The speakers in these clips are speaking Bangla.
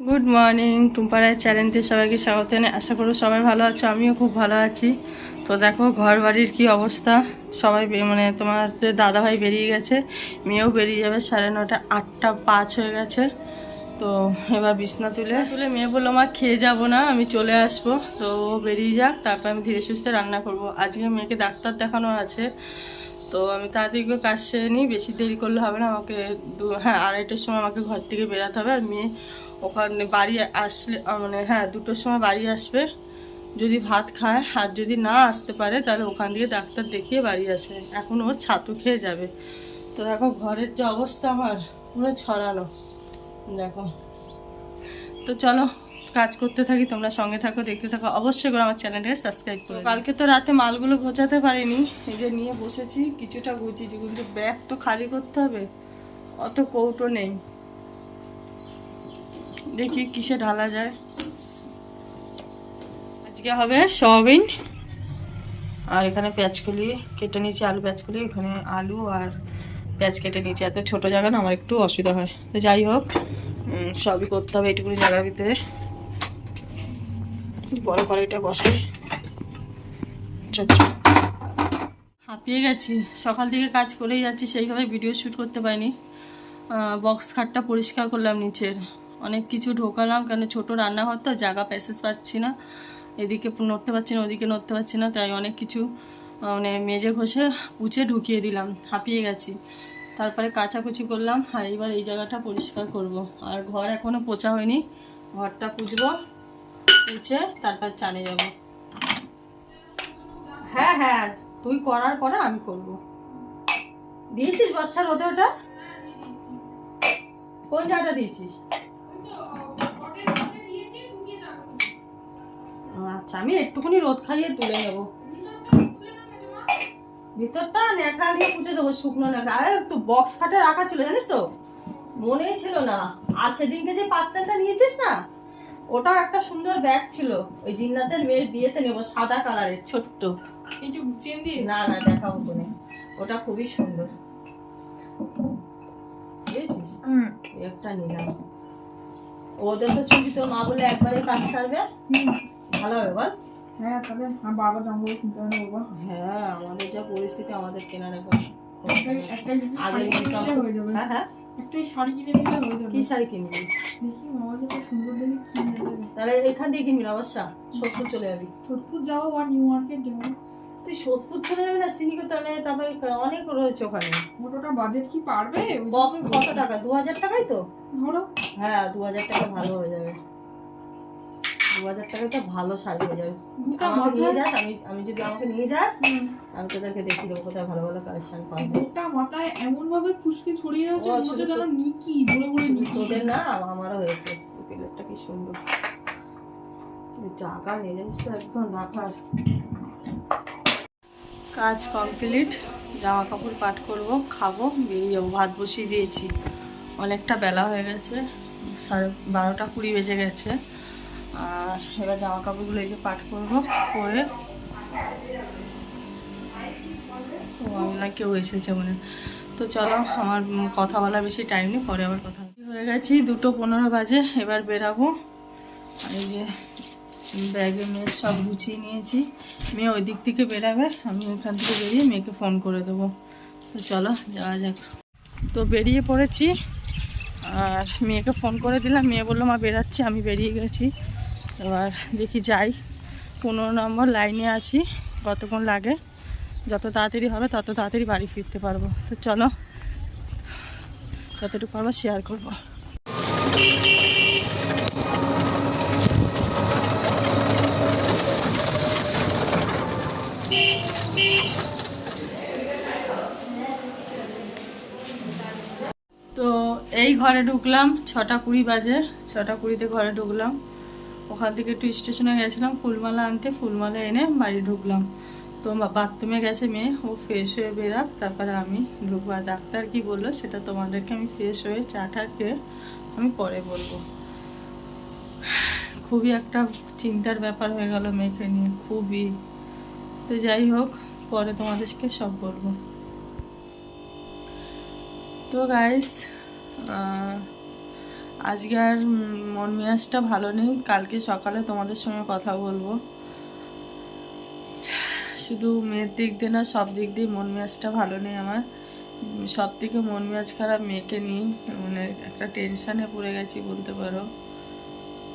গুড মর্নিং, টুম্পারায় চ্যানেলতে সবাইকে স্বাগত জানাই। আশা করি সবাই ভালো আছো, আমিও খুব ভালো আছি। তো দেখো ঘর বাড়ির কী অবস্থা। সবাই মানে তোমাদের দাদাভাই বেরিয়ে গেছে, মেয়েও বেরিয়ে যাবে 9:30, 8:05 হয়ে গেছে। তো এবার বিছনা তুলে মেয়ে বললো মা খেয়ে যাবো না, আমি চলে আসবো। তো ও বেরিয়ে যাক, তারপর আমি ধীরে সুস্থে রান্না করব। আজকে মেয়েকে ডাক্তার দেখানো আছে, তো আমি তাড়াতাড়ি করে কাজ সেরে নিই, বেশি দেরি করলে হবে না। আমাকে 2:30টার সময় আমাকে ঘর থেকে বেরাতে হবে। আর মেয়ে ওখানে বাড়ি আসলে মানে 2টোর সময় বাড়ি আসবে যদি ভাত খায়, আর যদি না আসতে পারে তাহলে ওখান থেকে ডাক্তার দেখিয়ে বাড়ি আসবে। এখন ও ছাতু খেয়ে যাবে। তো দেখো ঘরের যে অবস্থা আমার পুরো ছড়ানো দেখো। তো চলো কাজ করতে থাকি, তোমরা সঙ্গে থাকো, দেখতে থাকো। অবশ্যই করে আমার চ্যানেলটাকে সাবস্ক্রাইব করো। কালকে তো রাতে মালগুলো গোছাতে পারিনি, এই যে নিয়ে বসেছি, কিছুটা গুছিয়েছি, কিন্তু ব্যাগ তো খালি করতে হবে, অত কৌটো নেই। দেখি কিসে ঢালা যায়। আজকে হবে সয়াবিন, আর এখানে পেঁয়াজকলি কেটে নিয়েছি, আলু পেঁয়াজকলি, এখানে আলু আর পেঁয়াজ কেটে নিয়েছি। এত ছোটো জায়গা না, আমার একটু অসুবিধা হয়। তো যাই হোক, সবই করতে হবে এইটুকুনি জায়গার ভিতরে। বড় কড়াইটা বসাই। হাঁপিয়ে গেছি, সকাল থেকে কাজ করেই যাচ্ছি, সেইভাবে ভিডিও শ্যুট করতে পারিনি। বক্স খাটটা পরিষ্কার করলাম নিচের, অনেক কিছু ঢোকালাম, কারণ ছোটো রান্নাঘর তো, জায়গা প্যাসেজ পাচ্ছি না, এদিকে নড়তে পারছি না, ওদিকে নড়তে পারছি না, তাই অনেক কিছু মানে মেজে ঘষে পুছে ঢুকিয়ে দিলাম। হাঁপিয়ে গেছি। তারপরে কাচাকুচি করলাম, আর এবার এই জায়গাটা পরিষ্কার করব। আর ঘর এখনও পোছা হয়নি, ঘরটা পুছবো, পুছে তারপর চানে যাব। হ্যাঁ, তুই করার পরে আমি করব। দিয়েছিস বর্ষার রোদে ওটা? কোন জায়গাটা দিয়েছিস? আচ্ছা, আমি একটুখানি রোদ খাইয়ে তুলে নেব। ভিতরটা ন্যাকড়া দিয়ে পুছে দেবো, শুকনো ন্যাকড়া। আরে একটু বক্স খাটে রাখা ছিল, জানিস তো, মনেই ছিল না। আর সেদিনকে যে পার্সেলটা নিয়েছিস না, ওটাও একটা সুন্দর ব্যাগ ছিল, ওই জিন্নাতের মেয়ের বিয়েতে নেবো, সাদা কালারের ছোট্ট। না দেখাবো কোনে, ওটা খুবই সুন্দর, বুঝেছিস? একটা নিলাম। ওদের তো ছবি, তোর মা বলে একবারে কাজ সারবে, ভালো হবে বল? হ্যাঁ, তাহলে বারবার জামাগুলো কিনতে হবে না বাবা। হ্যাঁ, আমাদের যা পরিস্থিতি, আমাদের কেনার একবার একটাই শাড়ি কিনে নিলে হয়ে যাবে। কি শাড়ি কিনবি? দেখি মামা যেটা সুন্দর দেখে কিনে দেবে। তাহলে এখান দিয়ে কিনবি না, অবশ্যই সোদপুর চলে যাবি। সোদপুর যাবো বা নিউ মার্কেট যাবো। তুই সোদপুর চলে যাবি না, সিনিকেতনে, তারপরে অনেক রয়েছে ওখানে। মোটোটা বাজেট কি পারবে? কত টাকা? 2000 টাকাই তো ধরো। হ্যাঁ, 2000 টাকা ভালো হয়ে যাবে। 2000 টাকায় তো ভালো শাড়ি হয়ে যাবে। আমাকে নিয়ে যাস, আমি যদি আমাকে নিয়ে যাস, আমি তোদেরকে দেখিয়ে দেবো কোথায় ভালো ভালো কালেকশন পাওয়া যায়। গোটা মাথায় এমন ভাবে খুশকি ছড়িয়ে রয়েছে, মনে হচ্ছে যেন নিকি ভরে ভরে নিকি। তোদের না, আমারও হয়েছে। প্লেটটা কি সুন্দর, জায়গা নিয়ে জানিস তো একদম রাখার। কাজ কমপ্লিট, জামা কাপড় পাট করব, খাবো, বেরিয়ে যাবো। ভাত বসিয়ে দিয়েছি, অনেকটা বেলা হয়ে গেছে, 12:20 বেজে গেছে। আর এবার জামা কাপড়গুলো এই যে পাট করবো, করে না কেউ এসেছে মনে। তো চলো, আমার কথা বলার বেশি টাইম নেই, পরে আবার কথা হয়ে গেছি। 2:15 বাজে, এবার বেরাবো। এই যে ব্যাগে মেয়ে সব গুছিয়ে নিয়েছি, মেয়ে ওই দিক থেকে বেরাবে, আমি ওইখান থেকে বেরিয়ে মেয়েকে ফোন করে দেবো। তো চলো যাওয়া যাক। তো বেরিয়ে পড়েছি, আর মেয়েকে ফোন করে দিলাম, মেয়ে বললো মা বেরাচ্ছি, আমি বেরিয়ে গেছি। এবার দেখি যাই, 15 নম্বর লাইনে আছি, কতক্ষণ লাগে, যত তাড়াতাড়ি হবে তত তাড়াতাড়ি বাড়ি ফিরতে পারবো। তো চলো, যতটুকু পারবো শেয়ার করবো। তো এই ঘরে ঢুকলাম, 6:20 বাজে, 6:20-তে ঘরে ঢুকলাম। ওখান থেকে একটু স্টেশনে গেছিলাম ফুলমালা আনতে, ফুলমালা এনে বাড়ি ঢুকলাম। তো বাথরুমে গেছে মেয়ে, ও ফ্রেশ হয়ে বেরাক, তারপরে আমি ঢুকবো। আর ডাক্তার কি বললো সেটা তোমাদেরকে আমি ফ্রেশ হয়ে চাটা খেয়ে আমি পরে বলবো। খুবই একটা চিন্তার ব্যাপার হয়ে গেল মেয়েকে নিয়ে, খুবই। তো যাই হোক, পরে তোমাদেরকে সব বলবো। তো গাইস, আজকে আর মন মেজাজটা ভালো নেই। কালকে সকালে তোমাদের সঙ্গে কথা বলবো। শুধু মেয়ের দিক দিয়ে না, সব দিক দিয়ে মন মেজাজটা ভালো নেই আমার। সব থেকে মন মেজাজ খারাপ মেয়েকে নিয়ে, মানে একটা টেনশানে পড়ে গেছি বলতে পারো।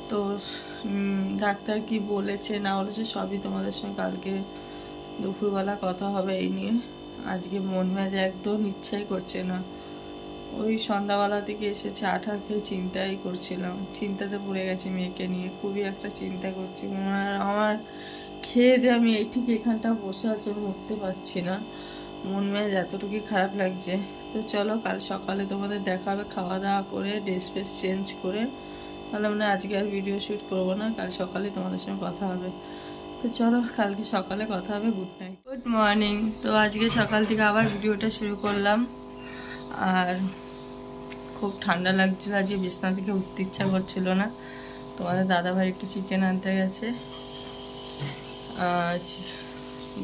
তো ডাক্তার কি বলেছে না বলেছে সবই তোমাদের সঙ্গে কালকে দুপুরবেলা কথা হবে এই নিয়ে। আজকে মন মেজাজ একদম ইচ্ছাই করছে না। ওই সন্ধ্যাবেলা থেকে এসে চা টা খেয়ে চিন্তাই করছিলাম, চিন্তাতে পড়ে গেছি মেয়েকে নিয়ে, খুবই একটা চিন্তা করছি। আমার খেয়ে দিয়ে আমি এই ঠিক এখানটা বসে আছি, আমি উঠতে পারছি না, মন মেজাজ এতটুকুই খারাপ লাগছে। তো চলো কাল সকালে তোমাদের দেখা হবে, খাওয়া দাওয়া করে ড্রেস ফ্রেস চেঞ্জ করে। তাহলে মানে আজকে আর ভিডিও শ্যুট করবো না, কাল সকালে তোমাদের সঙ্গে কথা হবে। তো চলো কালকে সকালে কথা হবে। Good night, good morning. তো আজকে সকাল থেকে আবার ভিডিওটা শুরু করলাম। আর খুব ঠান্ডা লাগছিল, আজকে বিছনা থেকে উঠতে ইচ্ছা করছিল না। তোমাদের দাদাভাই একটু চিকেন আনতে গেছে, আজ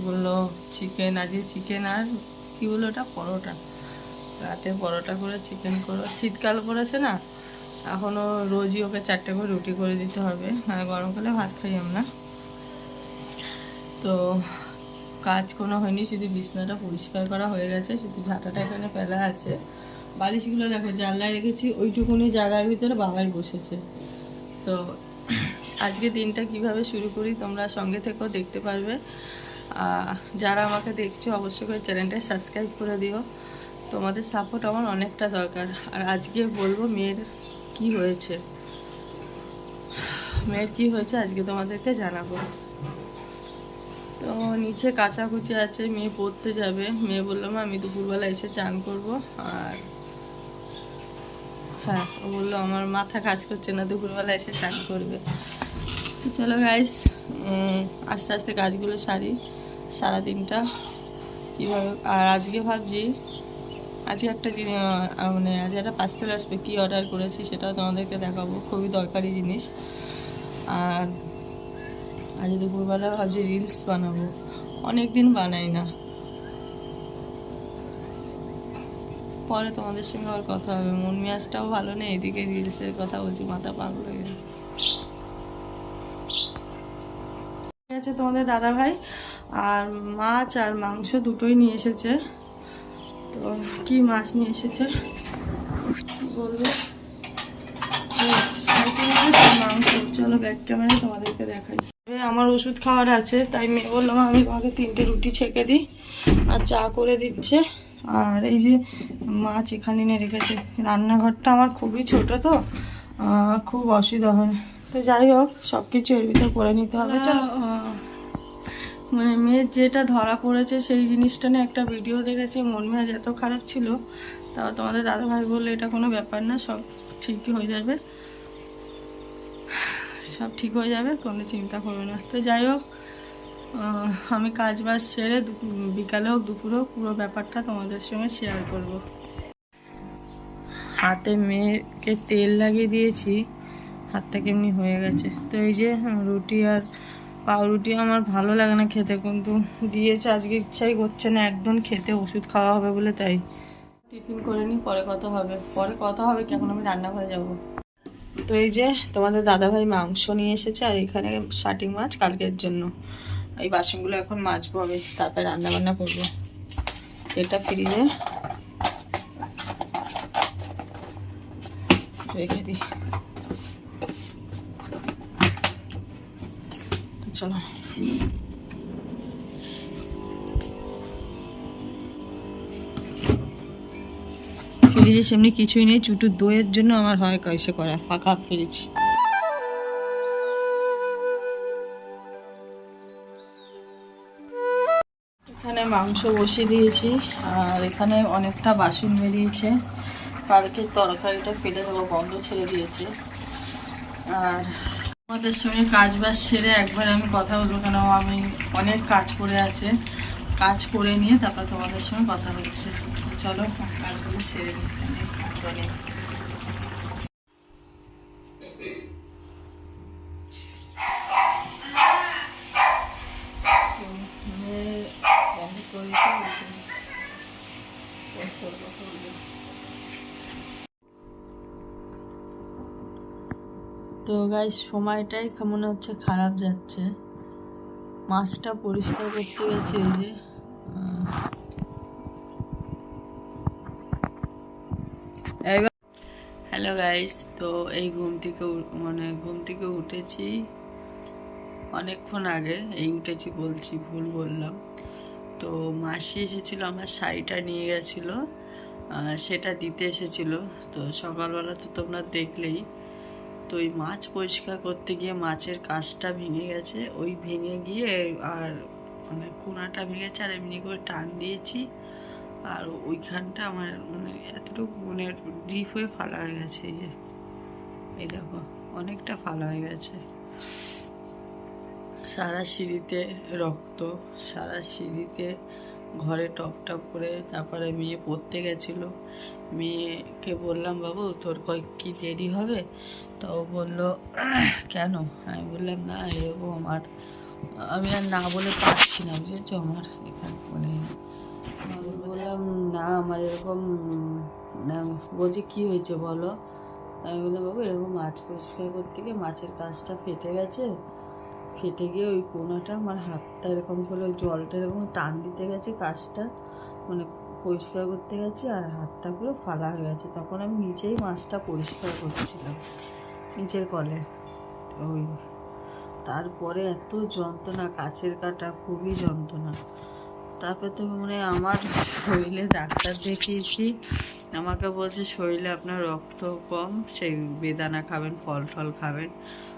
বললো চিকেন, আজকে চিকেন আর কি বললো ওটা, পরোটা। রাতে পরোটা করে চিকেন করো, শীতকাল পড়েছে না, এখনও রোজই ওকে 4টে করে রুটি করে দিতে হবে, মানে গরমকালে ভাত খাই আমরা। তো কাজ কোনো হয়নি, শুধু বিছনাটা পরিষ্কার করা হয়ে গেছে, শুধু ঝাঁটাটা এখানে ফেলা আছে। বালিশগুলো দেখো জানলায় রেখেছি, ওইটুকুনি জায়গার ভিতরে বাবাই বসেছে। তো আজকে দিনটা কিভাবে শুরু করি তোমরা সঙ্গে থেকেও দেখতে পারবে। যারা আমাকে দেখছো অবশ্যই করে চ্যানেলটা সাবস্ক্রাইব করে দিও, তোমাদের সাপোর্ট আমার অনেকটা দরকার। আর আজকে বলবো মেয়ের কি হয়েছে, মেয়ের কি হয়েছে আজকে তোমাদেরকে জানাবো। তো নিচে কাচাকুচি আছে, মেয়ে পড়তে যাবে। মেয়ে বললাম আমি দুপুরবেলা এসে চান করব। আর হ্যাঁ, ও বললো আমার মাথা কাজ করছে না, দুপুরবেলা এসে চান করবে। তো চলো গাইস, আস্তে আস্তে কাজগুলো সারি, সারাদিনটা কীভাবে। আর আজকে ভাবছি আজকে একটা জিনিস, মানে আজকে একটা পার্সেল আসবে, কী অর্ডার করেছি সেটাও তোমাদেরকে দেখাবো, খুবই দরকারি জিনিস। আর আজ দুপুরবেলা ভাবছি রিলস বানাবো, অনেক দিন বানাই না। পরে তোমাদের সঙ্গে আবার কথা হবে, মন মেজাজটাও ভালো নেই, এদিকে রিলসের কথা বলছি, মাথা পাগল হয়ে গেছে। ঠিক আছে, তোমাদের দাদা ভাই আর মাছ আর মাংস দুটোই নিয়ে এসেছে। তো কি মাছ নিয়ে এসেছে বলবো, মাংস। চলো ব্যাক ক্যামেরায় তোমাদেরকে দেখাই। আমার ওষুধ খাওয়ার আছে, তাই মেয়ে বললাম আমি তোমাকে 3টে রুটি ছেঁকে দিই, আর চা করে দিচ্ছে। আর এই যে মাছ এখানে নিয়ে রেখেছে, রান্নাঘরটা আমার খুবই ছোট, তো খুব অসুবিধা হয়। তো যাই হোক, সব কিছু এর ভিতর করে নিতে হবে। চলো, মানে মেয়ের যেটা ধরা পড়েছে সেই জিনিসটা নিয়ে একটা ভিডিও দেখেছি, মন মেজাজ এত খারাপ ছিল। তাও তোমাদের দাদাভাই বললে এটা কোনো ব্যাপার না, সব ঠিকই হয়ে যাবে, সব ঠিক হয়ে যাবে, কোনো চিন্তা করবে না। তো যাই হোক, আমি কাজ বাজ সেরে বিকালে হোক দুপুরে হোক পুরো ব্যাপারটা তোমাদের সঙ্গে শেয়ার করব। হাতে মেয়েকে তেল লাগিয়ে দিয়েছি, হাতটা কেমনি হয়ে গেছে। তো এই যে রুটি আর পাউরুটি আমার ভালো লাগে না খেতে, কিন্তু দিয়েছে, আজকে ইচ্ছাই করছে না একদম খেতে, ওষুধ খাওয়া হবে বলে। তাই টিফিন করে নিই, পরে কথা হবে। পরে কথা হবে কি, এখন আমি রান্নাঘরে যাব। তো এই যে তোমাদের দাদাভাই মাংস নিয়ে এসেছে, আর এখানে শাটি মাছ কালকের জন্য। এই বাসনগুলো এখন মাজবো আমি, তারপরে রান্না বান্না করবো। এটা ফ্রিজে রেখে দিই। তো চলো, ফ্রিজে সেমনি কিছুই নেই, চুটুর দইয়ের জন্য আমার হয় কয়েসে করা, ফাঁকা ফ্রিজ। এখানে মাংস বসিয়ে দিয়েছি, আর এখানে অনেকটা বাসন বেরিয়েছে, কালকের তরকারিটা ফেলে দেবো, বন্ধ ছেড়ে দিয়েছে। আর আমাদের সঙ্গে কাজ বাজ সেরে একবার আমি কথা বলবো, কেন আমি অনেক কাজ পড়ে আছে, কাজ করে নিয়ে তারপর তোমাদের সঙ্গে কথা হচ্ছে। চলো কাজগুলো সেরে নিই, অনেক কাজ অনেক। তো গাইস সময়টাই মনে হচ্ছে খারাপ যাচ্ছে। মাছটা পরিষ্কার করতে গেছে এই যে হ্যালো গাইস, তো এই ঘুম থেকে উঠেছি অনেকক্ষণ আগে, উঠেছি বলছি ভুল বললাম। তো মাসি এসেছিল, আমার শাড়িটা নিয়ে গেছিল, সেটা দিতে এসেছিল। তো সকালবেলা তো তোমরা দেখলেই। তো ওই মাছ পরিষ্কার করতে গিয়ে মাছের কাজটা ভেঙে গেছে, ওই ভেঙে গিয়ে আর মানে কোনাটা ভেঙেছে, আর এমনি করে টান দিয়েছি, আর ওইখানটা আমার মানে এতটুকু মানে ডিপ হয়ে ফালা হয়ে গেছে। এই দেখো অনেকটা ফালা হয়ে গেছে, সারা সিঁড়িতে রক্ত, সারা সিঁড়িতে, ঘরে টপ টপ করে। তারপরে মেয়ে পড়তে গেছিলো, মেয়েকে বললাম বাবু তোর কি দেরি হবে? তো ও বললো কেন? আমি বললাম না এরকম, আমি আর না বলে পারছি না, বুঝেছো? আমার এখানে মানে বললাম না আমার এরকম না। বলছে কি হয়েছে বলো? আমি বললাম বাবু এরকম মাছ পরিষ্কার করতে গিয়ে মাছের কাজটা ফেটে গেছে, ফেটে গিয়ে ওই কোনাটা আমার হাতটা এরকম করে ওই জলটা এরকম টান দিতে গেছে, কাজটা মানে পরিষ্কার করতে গেছি, আর হাতটা পুরো ফালা হয়ে গেছে। তখন আমি নিজেই মাছটা পরিষ্কার করছিলাম নিচের কলে। ওই তারপরে এত যন্ত্রণা, কাছের কাটা খুবই যন্ত্রণা। তারপরে তো মানে আমার শরীরে ডাক্তার দেখিয়েছি, আমাকে বলছে শরীরে আপনার রক্ত কম, সেই বেদানা খাবেন, ফল টল খাবেন।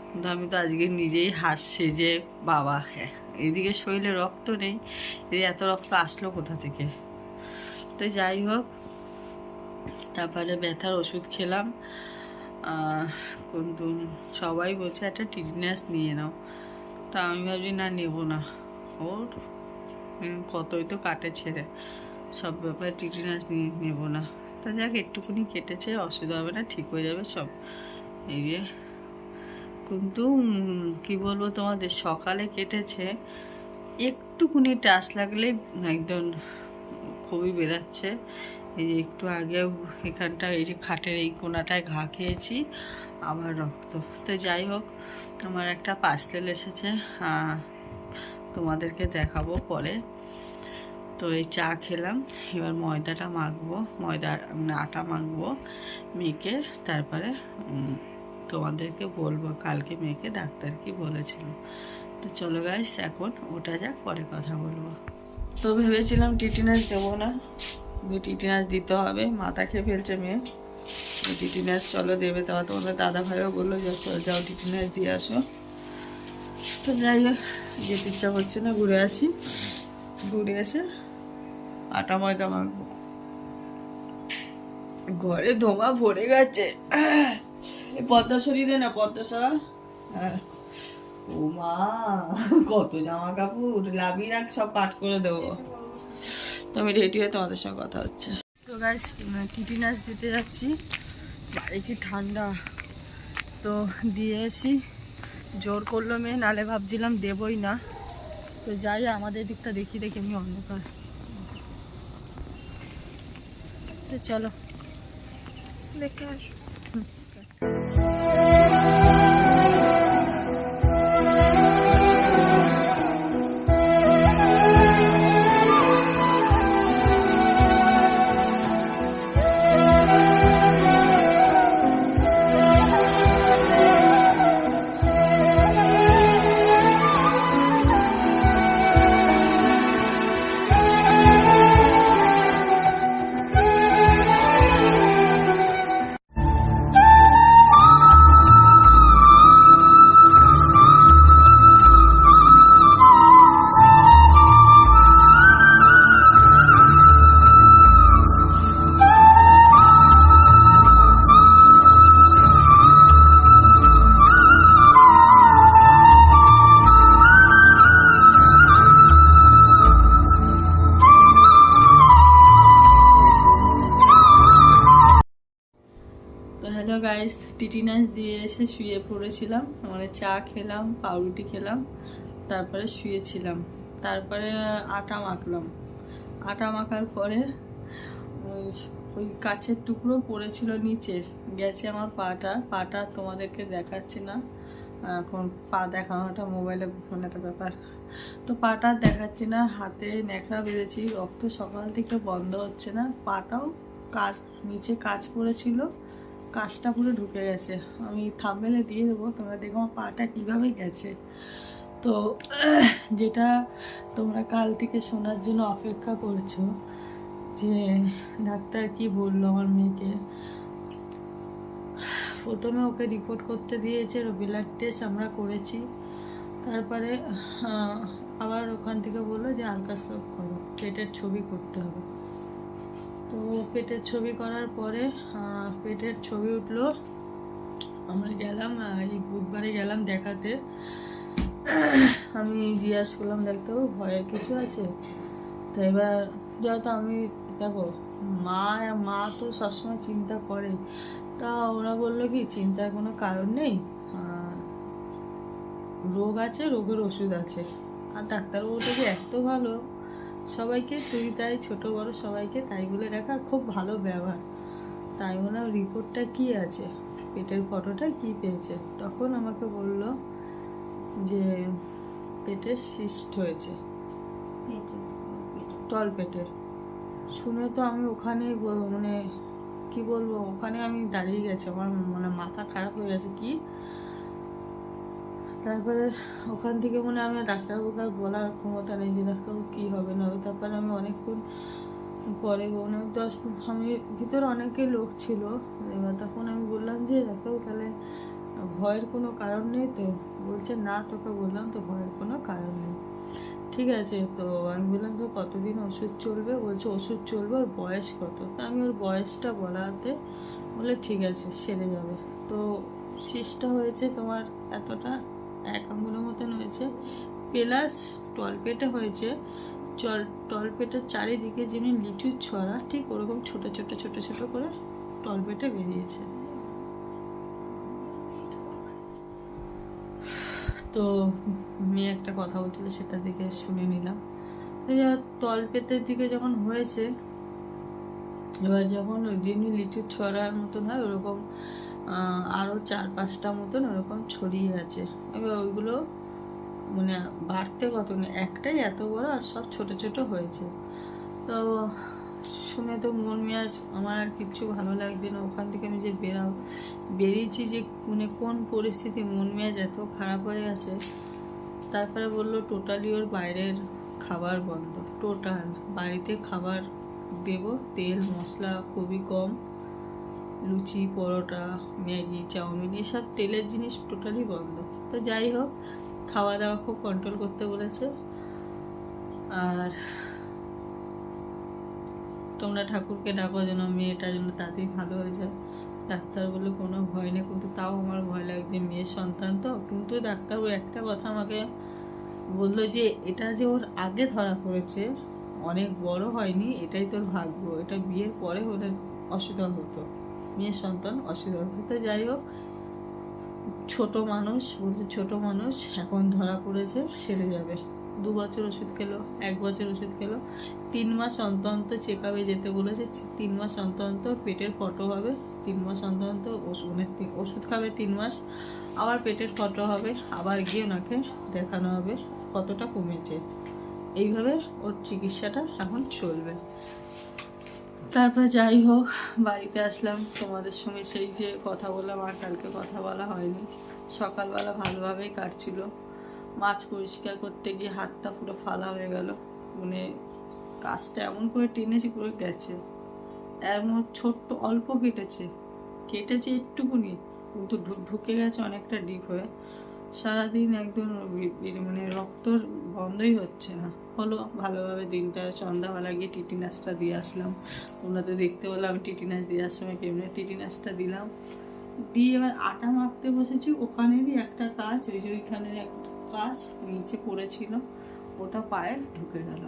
কিন্তু আমি তো আজকে নিজেই হাসছি যে বাবা হ্যাঁ, এদিকে শরীরে রক্ত নেই, এই এত রক্ত আসলো কোথা থেকে? তো যাই হোক, তারপরে ব্যথার ওষুধ খেলাম, কিন্তু সবাই বলছে একটা টিটিনাস নিয়ে নাও। তা আমি ভাবছি না নেবো না, ওর কতই তো কাটে ছেড়ে, সব ব্যাপারে টিটিনাস নিয়ে নেবো না। তা যাক একটুকুনি কেটেছে, অসুবিধা হবে না, ঠিক হয়ে যাবে সব। এই যে কিন্তু কি বলবো তোমাদের, সকালে কেটেছে, একটুকুনি টাচ লাগলে একদম খুবই বেরাচ্ছে। এই যে একটু আগেও এখানটা এই যে খাটের এই কোনাটায় ঘা খেয়েছি, আবার রক্ত। তো যাই হোক, আমার একটা পার্সেল এসেছে, তোমাদেরকে দেখাবো পরে। তো এই চা খেলাম, এবার ময়দাটা মাখবো, আটা মাখবো মেয়েকে, তারপরে তোমাদেরকে বলবো কালকে মেয়েকে ডাক্তার কি বলেছিল। তো চলো গাইস, এখন ওটা যাক, পরে কথা বলবো। তো ভেবেছিলাম টিটিনাস দেবো না, টিটিনাস দিতে হবে, মাথা খেয়ে ফেলছে মেয়ে। টিটিনাস চলো দেবে, তোমাদের দাদা ভাইও বললো যে চল যাও টিটিনাস দিয়ে আসো। তো যাই হোক, যেতে ইচ্ছা করছে না, ঘুরে আসি, ঘুরে এসে আটা ময়দা মাখবো। ঘরে ধোঁয়া ভরে গেছে, পদ্মা সরিয়ে না, পদ্মা সরা। হ্যাঁ ও মা, কত জামা কাপড়, লাভি রাখ, সব পাট করে দেবো। তো আমি রেডি হয়ে তোমাদের সঙ্গে কথা হচ্ছে। তো গাইস টিটিনাস দিতে যাচ্ছি, বাইরে কি ঠান্ডা। তো দিয়ে এসি, জোর করলো মেয়ে, নালে ভাবছিলাম দেবই না। তো যাই, আমাদের দিকটা দেখি আমি অন্ধকার। তো চলো দেখে আস। হ্যালো গাইস, টিটিনাস দিয়ে এসে শুয়ে পড়েছিলাম, মানে চা খেলাম, পাউরুটি খেলাম, তারপরে শুয়েছিলাম। তারপরে আটা মাখলাম, আটা মাখার পরে ওই কাচের টুকরো পড়েছিল নিচে, গেছে আমার পাটা তোমাদেরকে দেখাচ্ছি না, এখন পা দেখানোটা মোবাইলে ফোন একটা ব্যাপার, তো পাটা দেখাচ্ছি না, হাতে ন্যাকড়া বেঁধেছি, রক্ত সকাল থেকে বন্ধ হচ্ছে না, পাটাও কাচ, নিচে কাচ পড়েছিল, কাচটা পুরো ঢুকে গেছে। আমি থাম্বনেলে দিয়ে দেবো, তোমরা দেখো আমার পাটা কীভাবে গেছে। তো যেটা তোমরা কাল থেকে শোনার জন্য অপেক্ষা করছো যে ডাক্তার কি বললো আমার মেয়েকে, প্রথমে ওকে রিপোর্ট করতে দিয়েছে, ব্লাড টেস্ট আমরা করেছি, তারপরে আবার ওখান থেকে বললো যে আলট্রাসাউন্ড করো, পেটের ছবি করতে হবে। তো পেটের ছবি করার পরে পেটের ছবি উঠলো, আমরা গেলাম এই বুধবারে গেলাম দেখাতে। আমি জিজ্ঞাসা করলাম ডাক্তারবাবু ভয়ের কিছু আছে? তো এবার যেহেতু আমি দেখো মা তো সবসময় চিন্তা করে, তা ওরা বললো কি চিন্তার কোনো কারণ নেই, রোগ আছে, রোগের ওষুধ আছে। আর ডাক্তারবাবুটা যে এত ভালো, সবাইকে তুই তাই, ছোট বড় সবাইকে তাই বলে রাখা, খুব ভালো ব্যবহার। তাই মনে হয় রিপোর্টটা কি আছে, পেটের ফটোটা কি পেয়েছে, তখন আমাকে বলল যে পেটের সিস্ট হয়েছে, তল পেটের। শুনে তো আমি ওখানে মানে কি বলবো, ওখানে আমি দাঁড়িয়ে গেছি, আমার মানে মাথা খারাপ হয়ে গেছে কি। তারপরে ওখান থেকে মানে আমি ডাক্তারবাবুকে আর বলার ক্ষমতা নেই যে ডাক্তারবাবু কী হবে না হবে। তারপরে আমি অনেকক্ষণ পরে মানে আমি ভিতরে অনেকে লোক ছিল, এবার তখন আমি বললাম যে ডাক্তারবাবু তাহলে ভয়ের কোনো কারণ নেই তো? বলছে না, তোকে বললাম তো ভয়ের কোনো কারণ নেই। ঠিক আছে, তো আমি বললাম তো কতদিন ওষুধ চলবে? বলছে ওষুধ চলবে, ওর বয়স কত? তা আমি ওর বয়সটা বলাতে বলে ঠিক আছে সেরে যাবে। তো সিস্টটা হয়েছে তোমার এতটা, 1 আঙ্গুলের মতন হয়েছে, প্লাস তলপেটে হয়েছে, তলপেটের চারিদিকে যেমনি লিচুর ছড়া, ঠিক ওরকম ছোট ছোট ছোট ছোট করে তলপেটে বেরিয়েছে। তো মেয়ে একটা কথা বলছিল, সেটা দিকে শুনে নিলাম। তলপেটের দিকে যখন হয়েছে, এবার যখন যেমনি লিচুর ছড়ার মতন হয় ওরকম আরও 4-5টা মতন ওরকম ছড়িয়ে আছে। এবার ওইগুলো মানে বাড়তে কত না, একটাই এত বড় আর সব ছোট ছোট হয়েছে। তো শুনে তো মন মেয়াজ আমার আর কিচ্ছু ভালো লাগছে না। ওখান থেকে আমি যে বেরিয়েছি যে মানে কোন পরিস্থিতি, মন মেয়াজ এত খারাপ হয়ে গেছে। তারপরে বললো টোটালি ওর বাইরের খাবার বন্ধ, টোটাল বাড়িতে খাবার দেব, তেল মশলা খুবই কম, লুচি পরোটা ম্যাগি চাউমিন এসব তেলের জিনিস টোটালি বন্ধ। তো যাই হোক, খাওয়া দাওয়া খুব কন্ট্রোল করতে বলেছে। আর তোমরা ঠাকুরকে ডাকো যেন মেয়েটার জন্য তাড়াতাড়ি ভালো হয়ে যায়। ডাক্তার বলে কোনো ভয় নেই, কিন্তু তাও আমার ভয় লাগছে, মেয়ের সন্তান তো। কিন্তু ডাক্তার একটা কথা আমাকে বললো যে এটা যে ওর আগে ধরা পড়েছে, অনেক বড় হয়নি, এটাই তোর ভাগ্য, এটা বিয়ের পরে হলে অসুবিধা হতো, মেয়ের সন্তান অসুবিধা হতো। তো যাই হোক, ছোট মানুষ বলছে, ছোট মানুষ এখন ধরা পড়েছে, সেরে যাবে। 2 বছর ওষুধ খেলো, 1 বছর ওষুধ খেলো, 3 মাস অন্তর অন্তর চেক আপে যেতে বলেছে, 3 মাস অন্তর অন্তর পেটের ফটো হবে, 3 মাস অন্তর অন্তর ওষুধ খাবে, 3 মাস আবার পেটের ফটো হবে, আবার গিয়ে ওনাকে দেখানো হবে কতটা কমেছে। এইভাবে ওর চিকিৎসাটা এখন চলবে। তারপর যাই হোক, বাড়িতে আসলাম, তোমাদের সঙ্গে সেই যে কথা বললাম, আর কালকে কথা বলা হয়নি। সকালবেলা ভালোভাবেই কাটছিল, মাছ পরিষ্কার করতে গিয়ে হাতটা পুরো ফালা হয়ে গেল, মানে কাজটা এমন করে টেনেছি পুরো গেছে, এমন ছোট্ট অল্প কেটেছে একটুকুনি, কিন্তু ঢুকে গেছে অনেকটা ডিপ হয়ে। সারাদিন একদম মানে রক্তর বন্ধই হচ্ছে না। হলো ভালোভাবে দিনটা, সন্ধ্যাবেলা গিয়ে টিটিনাসটা দিয়ে আসলাম। তোমরা তো দেখতে বললাম আমি টিটিনাস দিয়ে আসার সময় কেমনি টিটিনাসটা দিলাম, দিয়ে এবার আটা মাখতে বসেছি। ওখানেরই একটা কাজ, ওই যে ওইখানের একটা কাজ নিচে পড়েছিল, ওটা পায়ে ঢুকে গেল।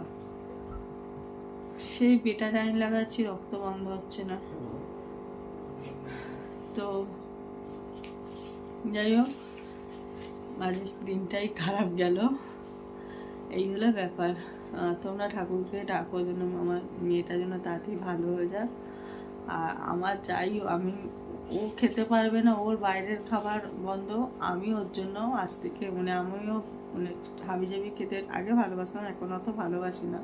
সেই বেটাডাইন লাগাচ্ছি, রক্ত বন্ধ হচ্ছে না। তো যাই হোক, আজ দিনটাই খারাপ গেল, এই হলো ব্যাপার। তোমরা ঠাকুরকে ডাকো যেন আমার মেয়েটা যেন তাড়াতাড়ি ভালো হয়ে যায়। আর আমার যাই আমি, ও খেতে পারবে না, ওর বাইরের খাবার বন্ধ, আমি ওর জন্য আজ থেকে মানে আমিও মানে হাবিজাবি খেতে আগে ভালোবাসতাম, এখন অত ভালোবাসি না,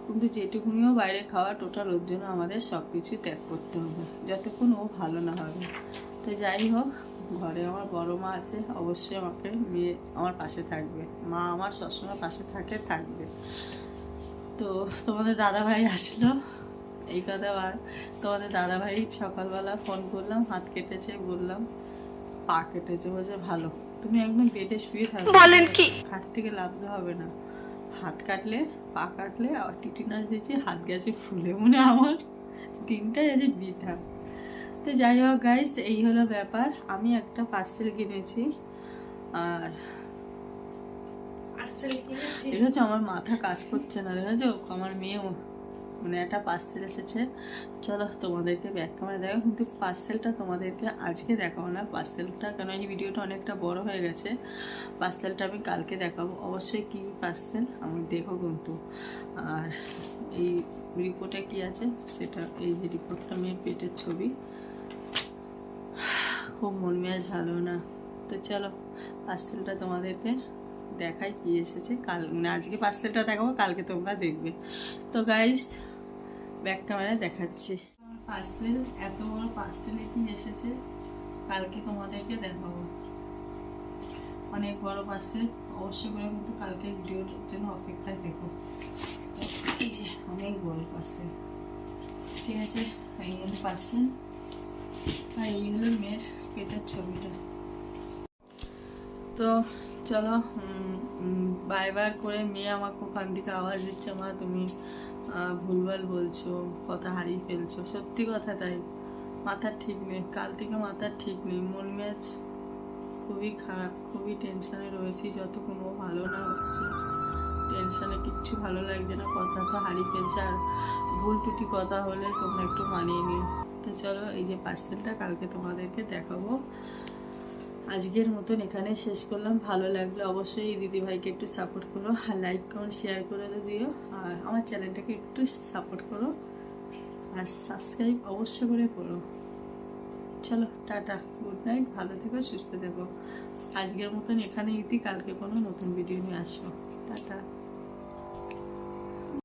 কিন্তু যেটুকুনিও বাইরে খাওয়া টোটাল ওর জন্য আমাদের সব কিছু ত্যাগ করতে হবে যতক্ষণ ও ভালো না হবে। তো যাই হোক, ঘরে আমার বড় মা আছে, অবশ্যই আমাকে মেয়ে আমার পাশে থাকবে, মা আমার সবসময় পাশে থাকবে। তো তোমাদের দাদাভাই আসলো, এই কথা আর তোমাদের দাদাভাই সকালবেলা ফোন করলাম, হাত কেটেছে, বললাম পা কেটেছে, বলছে ভালো, তুমি একদম বেডে শুয়ে থাকবে, বলেন কি খাট থেকে লাফতে হবে না, হাত কাটলে পা কাটলে আবার টিটিনাস দিচ্ছি, হাত গেছে ফুলে, মনে আমার দিনটাই আছে বৃথা। তো যাই হোক গাইস, এই হলো ব্যাপার। আমি একটা পার্সেল কিনেছি, আর দেখেছো আমার মাথা কাজ করছে না, দেখেছো আমার মেয়েও মানে একটা পার্সেল এসেছে। চলো তোমাদেরকে ব্যাক ক্যামেরা দেখো, কিন্তু পার্সেলটা তোমাদেরকে আজকে দেখাবো না, পার্সেলটা কেন এই ভিডিওটা অনেকটা বড় হয়ে গেছে, পার্সেলটা আমি কালকে দেখাবো অবশ্যই। কি পার্সেল আমি দেখো কিন্তু। আর এই রিপোর্টে কি আছে সেটা, এই যে রিপোর্টটা, মেয়ের পেটের ছবি, খুব মন মেজাজ ভালো না। তো চলো পার্সেলটা তোমাদেরকে দেখাই কি এসেছে, কাল মানে আজকে পার্সেলটা দেখাবো, কালকে তোমরা দেখবে। তো গাইস ব্যাক ক্যামেরায় দেখাচ্ছি আমার পার্সেল, এত বড় পার্সেলে কি এসেছে কালকে তোমাদেরকে দেখাবো, অনেক বড় পার্সেল, অবশ্যই করে কিন্তু কালকে ভিডিওর জন্য অপেক্ষায় থেকো। এই যে অনেক বড় পার্সেল, ঠিক আছে, এই হলো পার্সেল, আর এই হলো মেয়ের পেটের ছবিটা। তো চলো বারবার করে মেয়ে আমাকে ওখান থেকে আওয়াজ দিচ্ছে, মা তুমি ভুলভাল বলছো, কথা হারিয়ে ফেলছো, সত্যি কথা তাই, মাথার ঠিক নেই, কাল থেকে মাথার ঠিক নেই, মন মেজাজ খুবই খারাপ, খুবই টেনশনে রয়েছি, যতক্ষণ ও ভালো না হচ্ছে টেনশনে কিচ্ছু ভালো লাগছে না, কথা তো হারিয়ে ফেলছে, আর ভুল টুটি কথা হলে তোমরা একটু মানিয়ে নিও। তো চলো এই যে পার্সেলটা কালকে তোমাদেরকে দেখাবো। আজকের মতন এখানে শেষ করলাম, ভালো লাগলে অবশ্যই এই দিদিভাইকে একটু সাপোর্ট করো, আর লাইক কমেন্ট শেয়ার করে দিও, আর আমার চ্যানেলটাকে একটু সাপোর্ট করো, আর সাবস্ক্রাইব অবশ্যই করে করো। চলো টাটা, গুড নাইট, ভালো থেকো, সুস্থ থেকো, আজকের মতন এখানে ইতি, কালকে কোনো নতুন ভিডিও নিয়ে আসবো, টাটা।